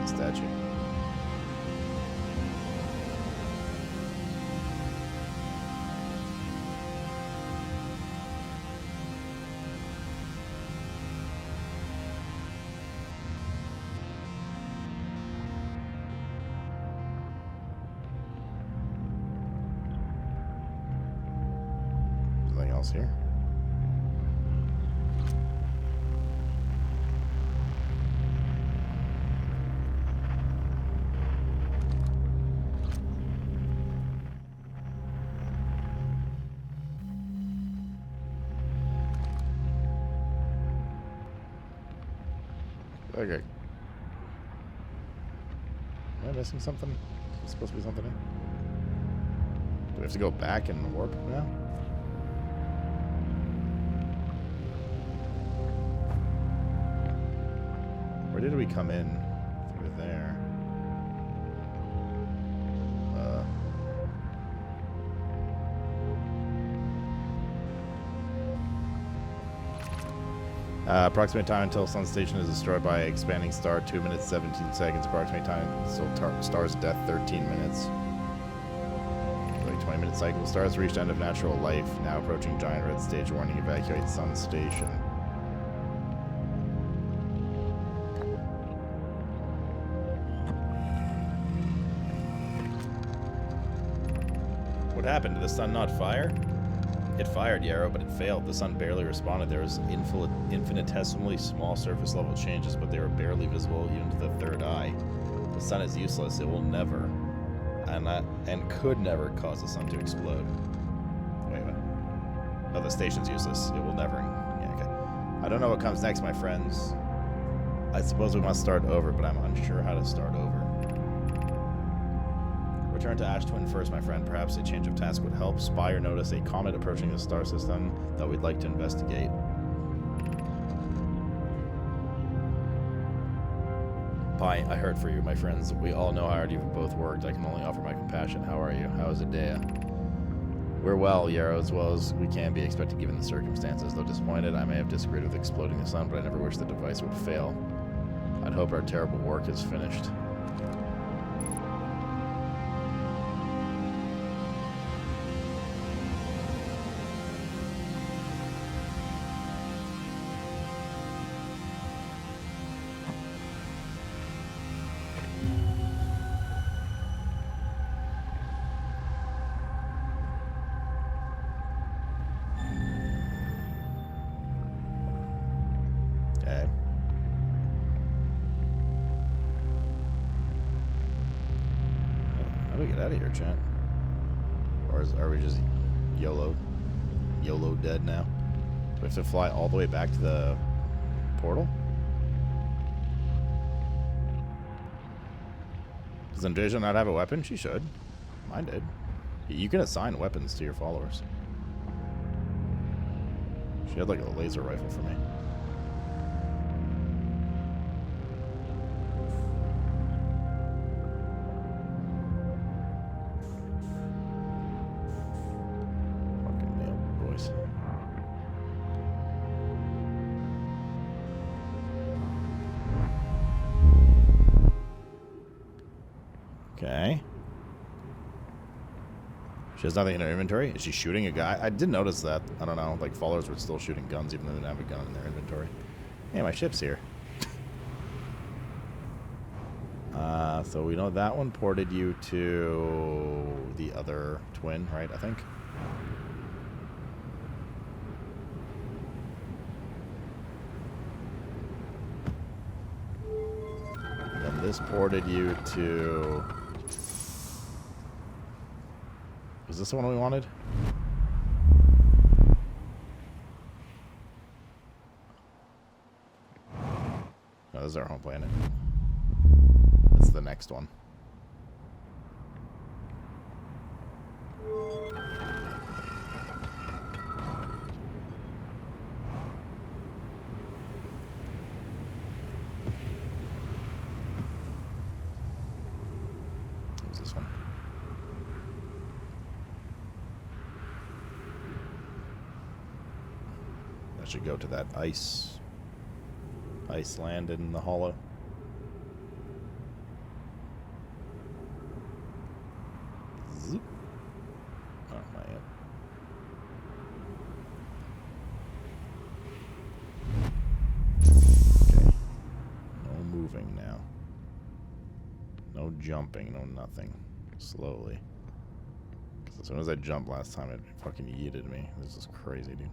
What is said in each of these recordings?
the statue. Something else here? Okay. Am I missing something? Is there supposed to be something here? Do we have to go back and warp now? Where did we come in? Through there. Approximate time until Sun Station is destroyed by expanding star, 2 minutes 17 seconds. Approximate time until star's death, 13 minutes. Like 20-minute cycle. Stars reached end of natural life. Now approaching giant red stage warning. Evacuate Sun Station. What happened? Did the sun not fire? It fired, Yarrow, but it failed. The sun barely responded. There was infinitesimally small surface level changes, but they were barely visible even to the third eye. The sun is useless. It will never, and could never, cause the sun to explode. Wait a minute. Oh, the station's useless. It will never. Yeah, okay. I don't know what comes next, my friends. I suppose we must start over, but I'm unsure how to start over. Return to Ash Twin first, my friend. Perhaps a change of task would help. Spy or notice a comet approaching the star system that we'd like to investigate. Bye. I heard for you, my friends. We all know how hard you've both worked. I can only offer my compassion. How are you? How is Adea? We're well, Yarrow, as well as we can be expected given the circumstances. Though disappointed, I may have disagreed with exploding the sun, but I never wish the device would fail. I'd hope our terrible work is finished. How do we get out of here, chat? Or are we just YOLO dead now? Do we have to fly all the way back to the portal? Does Andreja not have a weapon? She should. Mine did. You can assign weapons to your followers. She had like a laser rifle for me. Okay. She has nothing in her inventory? Is she shooting a guy? I did notice that. I don't know. Like, followers were still shooting guns even though they didn't have a gun in their inventory. Hey, my ship's here. So we know that one ported you to the other twin, right? I think. Then this ported you to... Was this the one we wanted? No, this is our home planet. That's the next one. What's this one? That should go to that ice land in the hollow. jumping, no nothing. Slowly. Because as soon as I jumped last time, it fucking yeeted me. This is crazy, dude.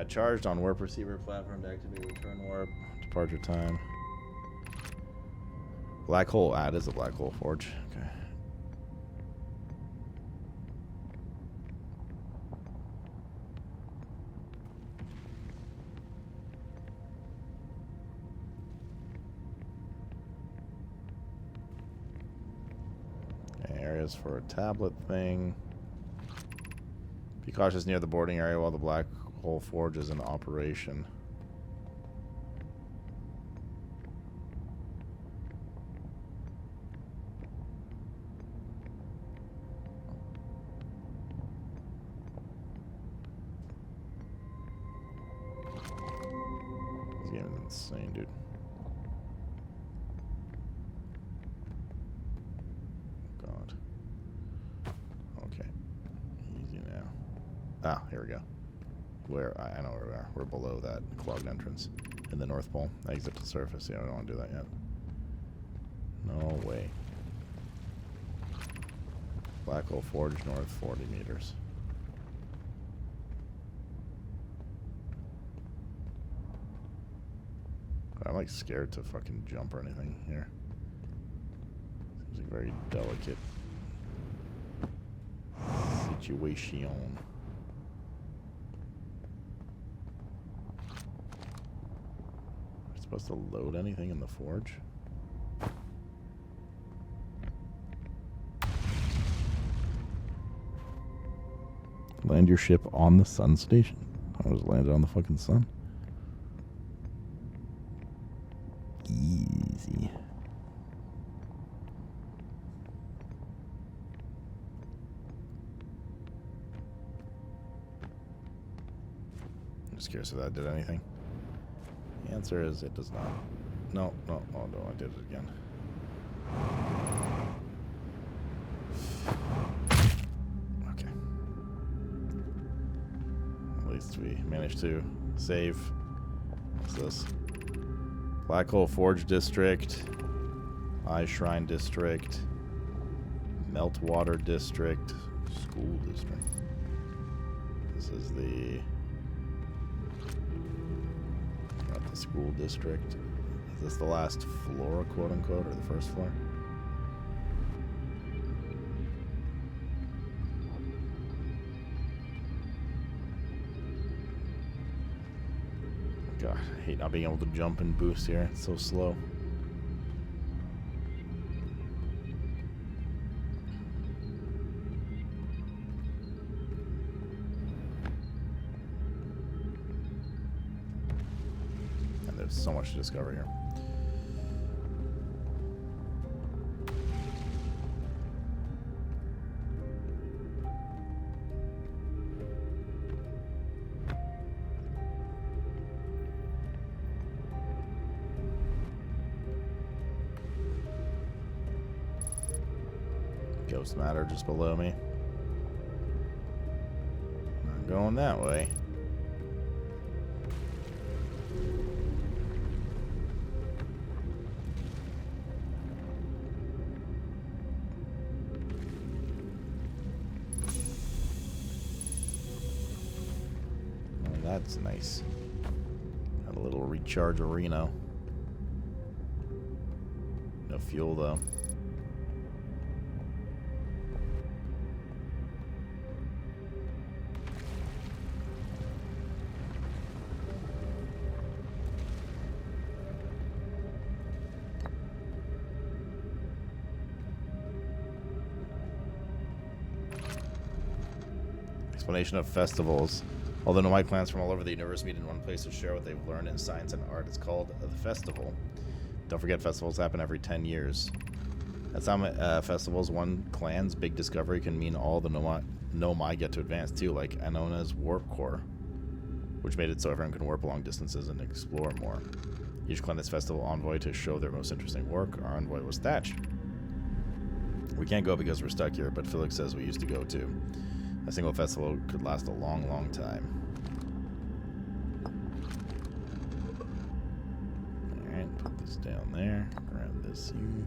Charged on warp receiver platform to activate return warp. Departure time. Black hole. Ah, it is a black hole forge. Okay. Areas for a tablet thing. Be cautious near the boarding area while the black hole forge is in operation. This game is insane, dude. God. Okay. Easy now. Ah, here we go. Where I know where we are. We're below that clogged entrance in the North Pole. Exit to surface. Yeah, I don't want to do that yet. No way. Black hole forge north 40 meters. I'm like scared to fucking jump or anything here. Seems like a very delicate situation. Supposed to load anything in the forge? Land your ship on the sun station? I was landed on the fucking sun. Easy. I'm just curious if that did anything. The answer is it does not. No, no, oh no, I did it again. Okay. At least we managed to save. What's this? Black Hole Forge District. Eye Shrine District. Meltwater District. School District. This is the school district. Is this the last floor, quote unquote, or the first floor? God, I hate not being able to jump and boost here. It's so slow. So much to discover here. Ghost matter just below me. Not going that way. That's nice. Got a little recharge arena. No fuel though. Explanation of festivals. Although nomadic clans from all over the universe meet in one place to share what they've learned in science and art, it's called the festival. Don't forget, festivals happen every 10 years. At some festivals, one clan's big discovery can mean all the nomai get to advance too, like Anona's warp core, which made it so everyone can warp long distances and explore more. Each clan has festival envoy to show their most interesting work. Our envoy was Thatch. We can't go because we're stuck here, but Felix says we used to go too. A single festival could last a long, long time. Put this down there. Grab this you.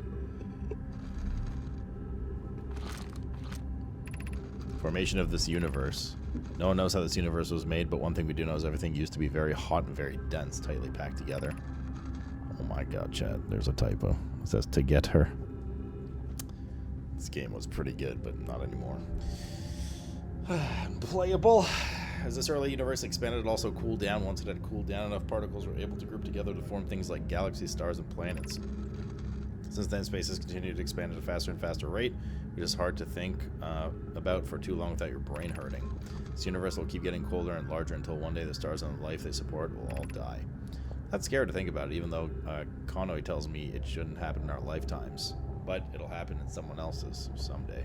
Formation of this universe. No one knows how this universe was made, but one thing we do know is everything used to be very hot and very dense, tightly packed together. Oh my god, Chad, there's a typo. It says to get her. This game was pretty good, but not anymore. Playable. As this early universe expanded, it also cooled down. Once it had cooled down, enough particles were able to group together to form things like galaxies, stars, and planets. Since then, space has continued to expand at a faster and faster rate, which is hard to think about for too long without your brain hurting. This universe will keep getting colder and larger until one day the stars and the life they support will all die. That's scary to think about it, even though Conway tells me it shouldn't happen in our lifetimes. But it'll happen in someone else's someday.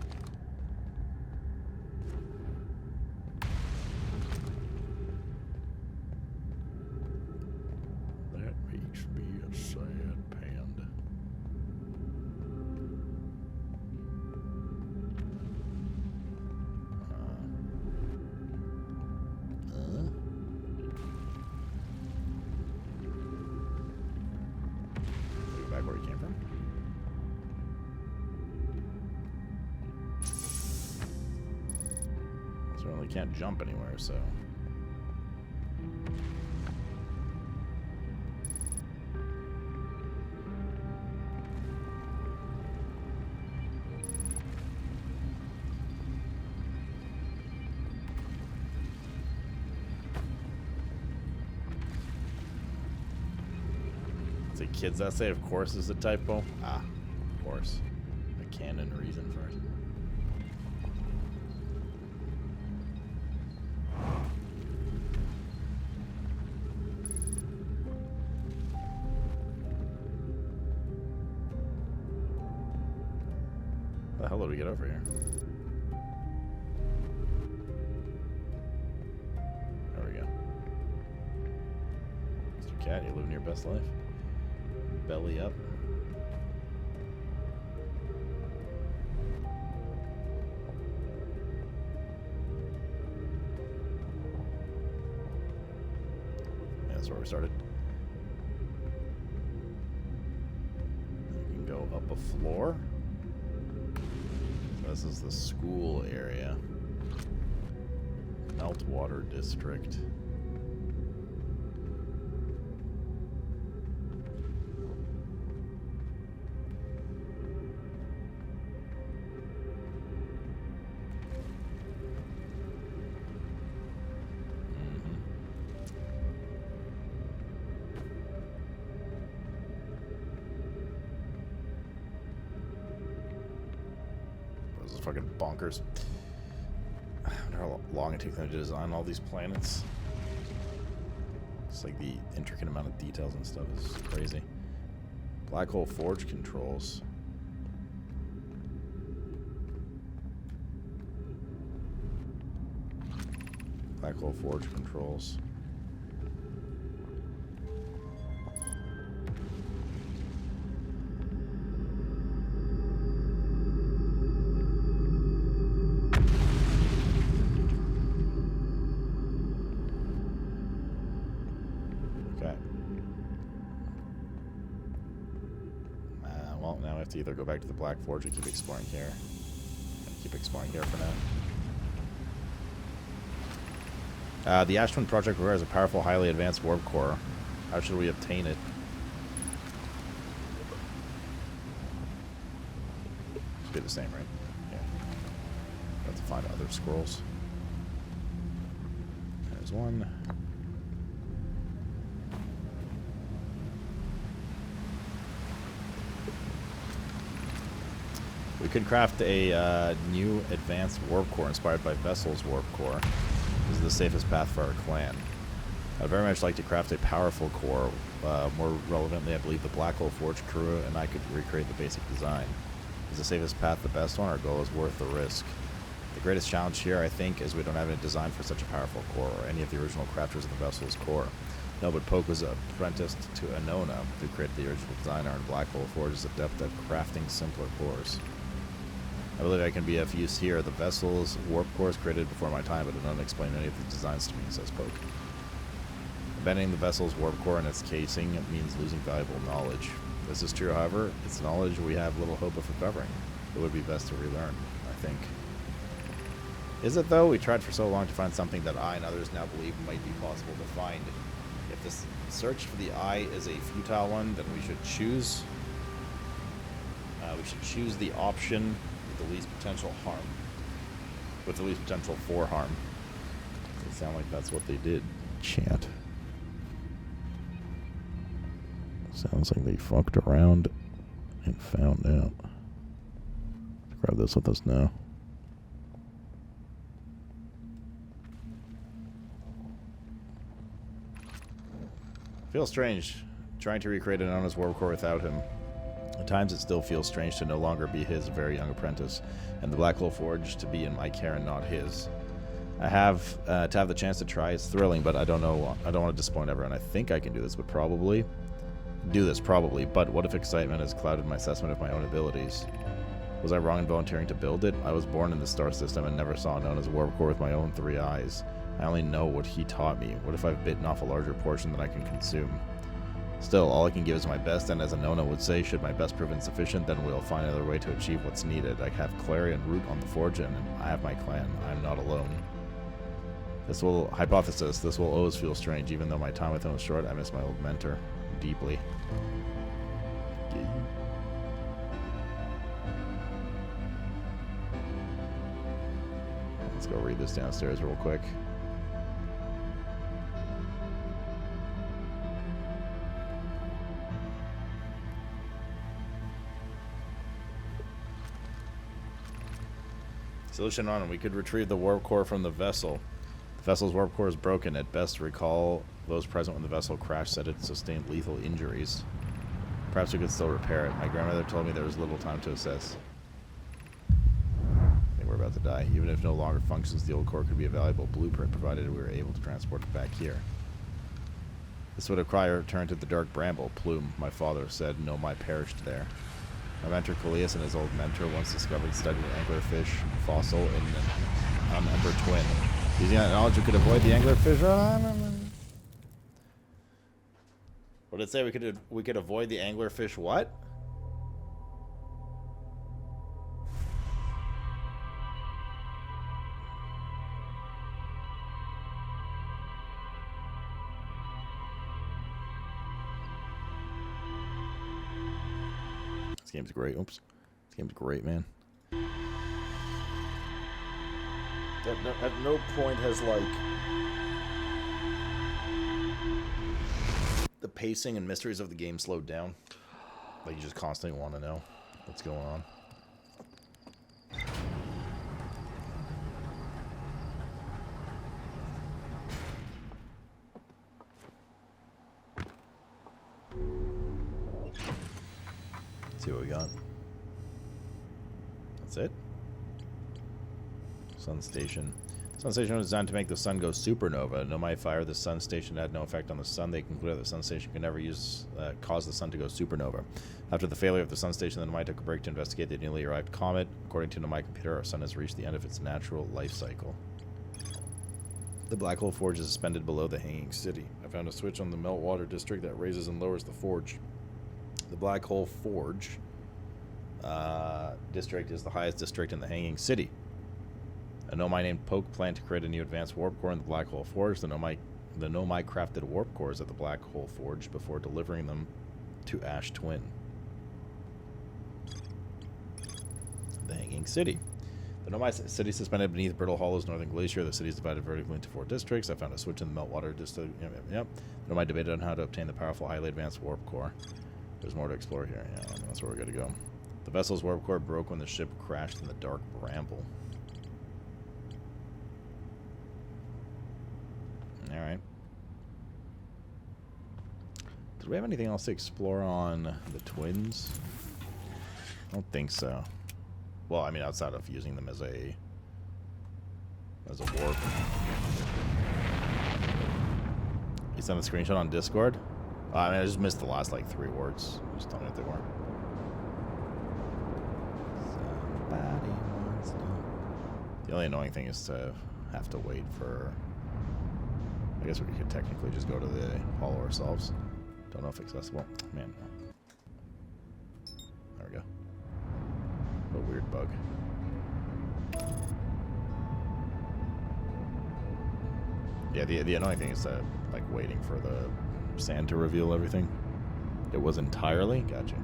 That makes me a sad panda. Go back where he came from. Certainly can't jump anywhere, so. It's a kid's essay, of course, is a typo. Ah, of course. A canon reason for it. How the hell did we get over here? There we go. Mr. Cat, you living your best life? Belly up. Yeah, that's where we started. We can go up a floor. This is the school area. Meltwater District. Fucking bonkers. I wonder how long it takes them to design all these planets. It's like the intricate amount of details and stuff is crazy. Black hole forge controls. Black hole forge controls. Now we have to either go back to the Black Forge or keep exploring here. Keep exploring here for now. The Ash Twin project requires a powerful, highly advanced warp core. How should we obtain it? Should be the same, right? Yeah. Have to find other scrolls. There's one. We could craft a new advanced warp core inspired by Vessel's warp core. This is the safest path for our clan. I'd very much like to craft a powerful core. More relevantly, I believe the Black Hole Forge crew and I could recreate the basic design. Is the safest path the best one? Our goal is worth the risk. The greatest challenge here, I think, is we don't have any design for such a powerful core or any of the original crafters of the Vessel's core. No, but Poke was apprenticed to Anona, who created the original designer, and Black Hole Forge is adept at crafting simpler cores. I believe I can be of use here. The Vessel's warp core is created before my time, but it doesn't explain any of the designs to me, says Poke. Abandoning the vessel's warp core and its casing means losing valuable knowledge. This is true, however, it's knowledge we have little hope of recovering. It would be best to relearn, I think. Is it, though? We tried for so long to find something that I and others now believe might be possible to find. If this search for the eye is a futile one, then we should choose the option with the least potential harm. With the least potential for harm. It sounds like that's what they did. Chat. Sounds like they fucked around and found out. Let's grab this with us now. Feels strange trying to recreate Anona's warp core without him. At times it still feels strange to no longer be his very young apprentice, and the Black Hole Forge to be in my care and not his. To have the chance to try is thrilling, but I don't know. I don't want to disappoint everyone. I think I can do this, but probably. But what if excitement has clouded my assessment of my own abilities? Was I wrong in volunteering to build it? I was born in the star system and never saw Anona's warp core with my own 3 eyes. I only know what he taught me. What if I've bitten off a larger portion than I can consume? Still, all I can give is my best, and as Anona would say, should my best prove insufficient, then we'll find another way to achieve what's needed. I have Clary and Root on the Forge, and I have my clan. I'm not alone. This will always feel strange. Even though my time with him was short, I miss my old mentor deeply. Let's go read this downstairs real quick. Solution on. We could retrieve the warp core from the vessel. The vessel's warp core is broken. At best, recall those present when the vessel crashed said it sustained lethal injuries. Perhaps we could still repair it. My grandmother told me there was little time to assess. I think we're about to die. Even if it no longer functions, the old core could be a valuable blueprint provided we were able to transport it back here. This would require a return to the dark bramble. Plume, my father said, Nomai perished there. My mentor Coleus and his old mentor once discovered studied an anglerfish fossil in an Ember twin. Using that knowledge, we could avoid the anglerfish. What did it say? We could avoid the anglerfish. What? This game's great. Oops. This game's great, man. At no point has, like, the pacing and mysteries of the game slowed down. Like, you just constantly want to know what's going on. Let's see what we got. That's it. Sun station. Sun station was designed to make the sun go supernova. Nomai fired the sun station had no effect on the sun. They concluded the sun station could never cause the sun to go supernova. After the failure of the sun station, the Nomai took a break to investigate the newly arrived comet. According to Nomai computer, our sun has reached the end of its natural life cycle. The Black Hole Forge is suspended below the Hanging City. I found a switch on the meltwater district that raises and lowers the forge. The Black Hole Forge district is the highest district in the Hanging City. A Nomai named Poke planned to create a new advanced warp core in the Black Hole Forge. The Nomai crafted warp cores at the Black Hole Forge before delivering them to Ash Twin. The Hanging City. The Nomai city suspended beneath Brittle Hollow's northern glacier. The city is divided vertically into 4 districts. I found a switch in the meltwater district. Yep. The Nomai debated on how to obtain the powerful, highly advanced warp core. There's more to explore here. Yeah, I mean, that's where we're going to go. The vessel's warp core broke when the ship crashed in the dark bramble. Alright. Did we have anything else to explore on the twins? I don't think so. Well, I mean, outside of using them as a warp. You sent a screenshot on Discord? I mean, I just missed the last, like, 3 words. Just tell me what they were. Somebody wants to... The only annoying thing is to have to wait for... I guess we could technically just go to the hollow ourselves. Don't know if accessible. Man. There we go. What a weird bug. Yeah, the annoying thing is that, like, waiting for the sand to reveal everything. It was entirely? Gotcha.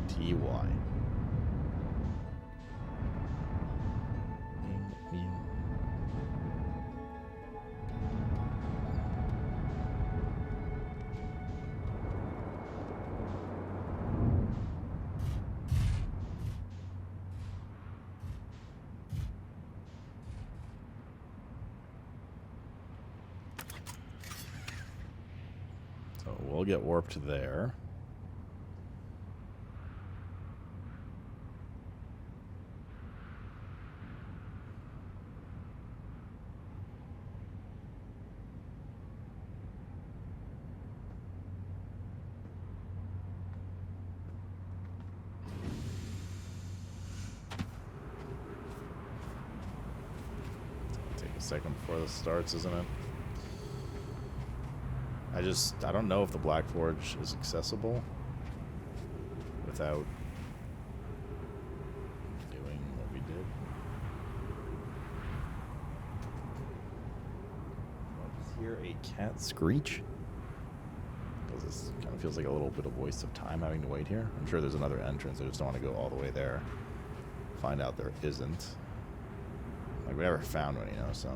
TY. So we'll get warped there. Take a second before this starts, isn't it? I don't know if the Black Forge is accessible without doing what we did. I just hear a cat screech. Because this kind of feels like a little bit of waste of time having to wait here. I'm sure there's another entrance. I just don't want to go all the way there. Find out there isn't. Like, we never found one, you know, so.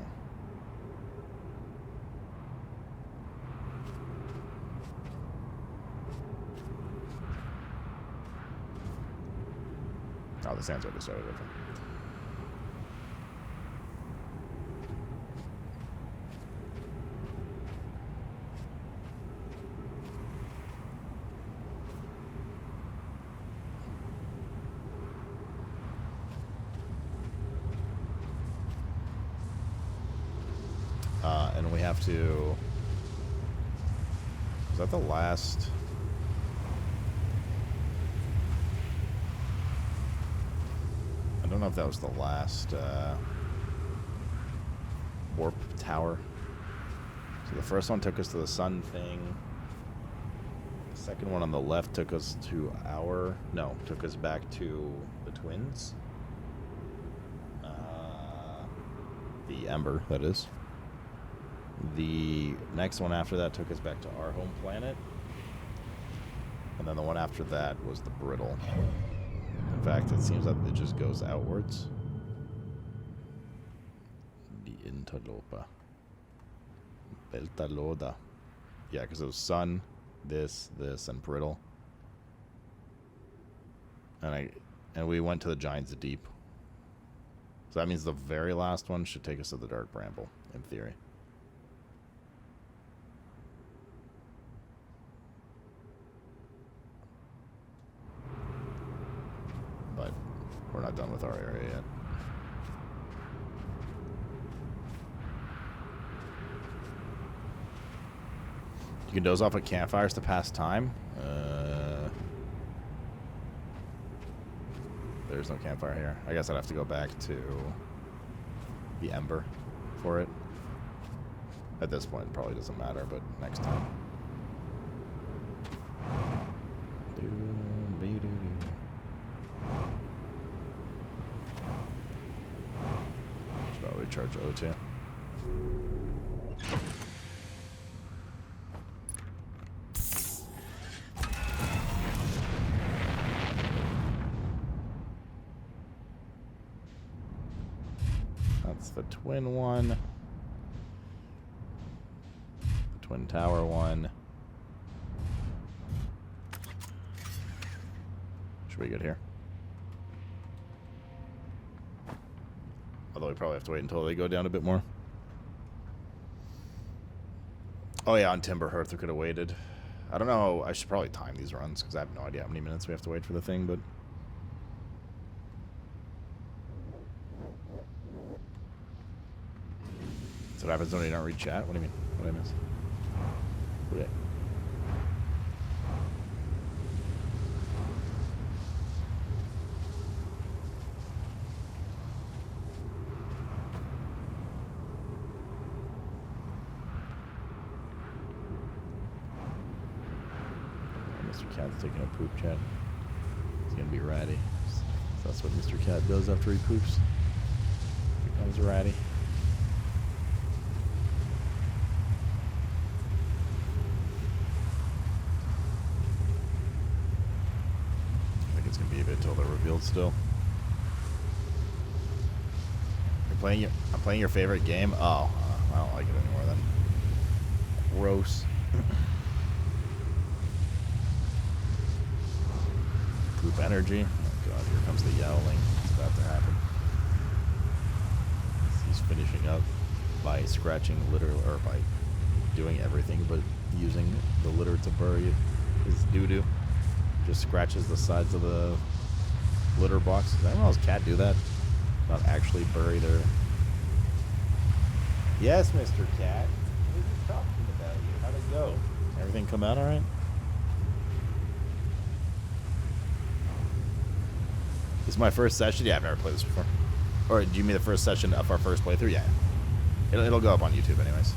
Oh, the sand's already started open. And we have to... Is that the last... I don't know if that was the last warp tower. So the first one took us to the sun thing. The second one on the left took us to took us back to the twins. The Ember, that is. The next one after that took us back to our home planet. And then the one after that was the Brittle. In fact, it seems like it just goes outwards. The Interlopa. Beltaloda. Yeah, because it was Sun, this, and Brittle. And we went to the Giant's Deep. So that means the very last one should take us to the Dark Bramble, in theory. But we're not done with our area yet. You can doze off at campfires to pass time. There's no campfire here. I guess I'd have to go back to the Ember for it. At this point, it probably doesn't matter, but next time. Should probably recharge O2. That's the twin one. The twin tower one. Should we get here? Although we probably have to wait until they go down a bit more. Oh yeah, on Timber Hearth we could have waited. I don't know. I should probably time these runs because I have no idea how many minutes we have to wait for the thing, but... So what happens when you don't read chat? What do you mean? What did I miss? Okay. Mr. Cat's taking a poop, chat. He's gonna be ratty. So that's what Mr. Cat does after he poops. Becomes ratty. I think it's gonna be a bit till they're revealed still. I'm playing your favorite game? Oh, I don't like it anymore then. Gross. Poop energy. Oh god, here comes the yowling. It's about to happen. He's finishing up by scratching litter, or by doing everything but using the litter to bury his doo-doo. Just scratches the sides of the litter box. Does anyone else cat do that? Not actually bury their... Yes, Mr. Cat. What are you talking about here? How'd it go? Everything come out alright? This is my first session? Yeah, I've never played this before. Or do you mean the first session of our first playthrough? Yeah. It'll go up on YouTube anyways.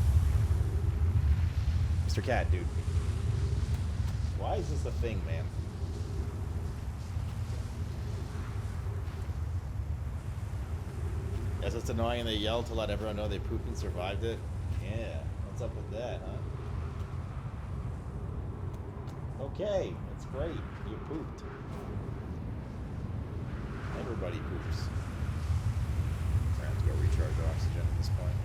Mr. Cat, dude. Why is this a thing, man? Yes, it's annoying they yell to let everyone know they pooped and survived it. Yeah, what's up with that, huh? Okay, it's great. You pooped. Everybody poops. I have to go recharge oxygen at this point.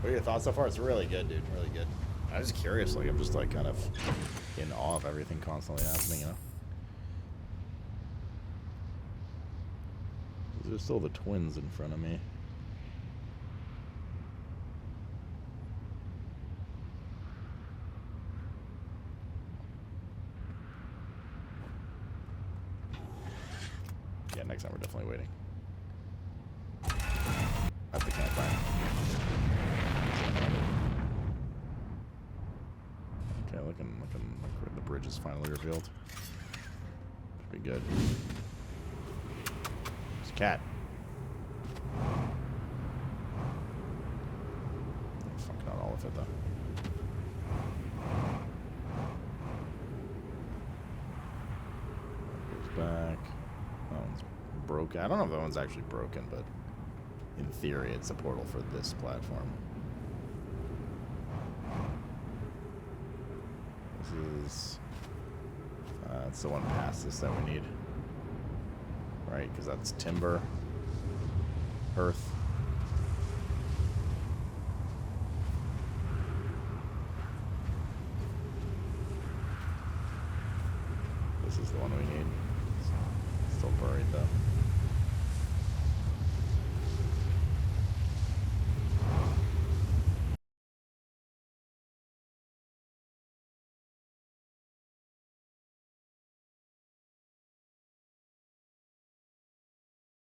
What are your thoughts so far? It's really good, dude. Really good. I'm just curious. Like, I'm just like kind of in awe of everything constantly happening, you know? There's still the twins in front of me. Yeah, next time we're definitely waiting. At the campfire. Okay, looking like the bridge is finally revealed. Should be good. There's a cat. Fuck, not all of it though. Goes back. That one's broken. I don't know if that one's actually broken, but in theory, it's a portal for this platform. This is... it's the one past this that we need. Right, because that's timber, earth. This is the one we need. Still buried though.